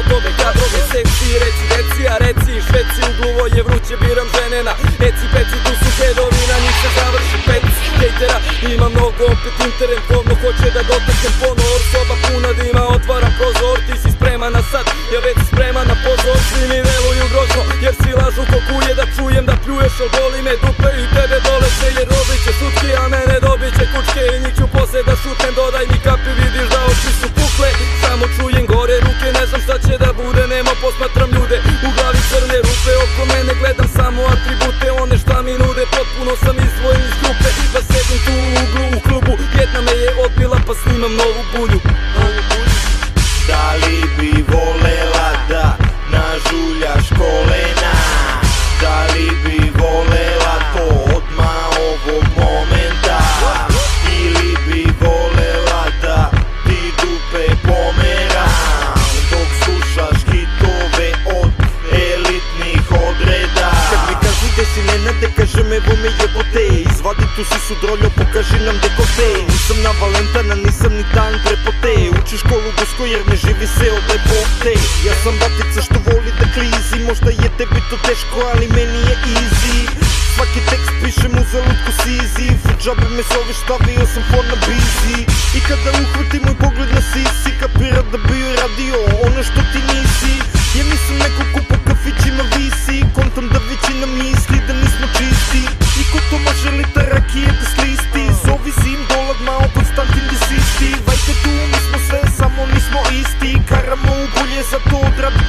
gotove kadrove. Seksi, reci, a reci i šveci, u gluvo je vruće, biram žene na eci peci. Tu su hedovi, na njih se završi pec hejtera. Ima mnogo, opet internet govno hoće da dotaknem ponor. Soba puna dima, otvaram prozor, ti si spreman na sad, ja već spreman na pozor. Svi mi deluju grozno, jer svi lažu ko kuje, da čujem da pljuješ, al boli me dupe i tebe doleće. Jer dobit će šutke, a mene dobit će kučke, i njih ću posle da šutnem, dodaj mi kapi, vidiš da oči su pukle. Samo čujem gore ruke, ne znam šta će da bude, nema, posmatram ljude, u glavi crne rupe. Oko mene gledam samo atribute, one šta mi nude, potpuno sam izdvojen iz grupe. Da sedim tu u uglu u klubu, jedna me je odbila pa snimam novu bulju. Da li bi volela da nažuljaš kolena? Da li bi volela to odmah ovog momenta? Ili bi volela da ti dupe pomeram dok slušaš hitove od elitnih odreda? Kad mi kažu gde si Nenade, kažem evo me jebote, izvadi tu si sudroljo, pokaži nam dekolte. Nisam na Valentana, nisam ni dan prepote, uči školu gosko jer ne živi se od lepote. Ja sam batica što voli da klizi, možda je tebi to teško, ali meni je easy. Svaki tekst pišem u zalutku sizi, u džabe me zoveš, stavio sam for na busy. I kada uhvati moj pogled na sisi, kapira da bi joj radio ono što ti nisi. Ja nisam neko ko po kafićima visi, kontam da većina misli da nismo čisti. I ko to može lita rakije da slisti, zovi zim dolad mao Konstantin desisti. Vajte tu, mi smo sve, samo nismo isti, karamo u bulje, zato odradi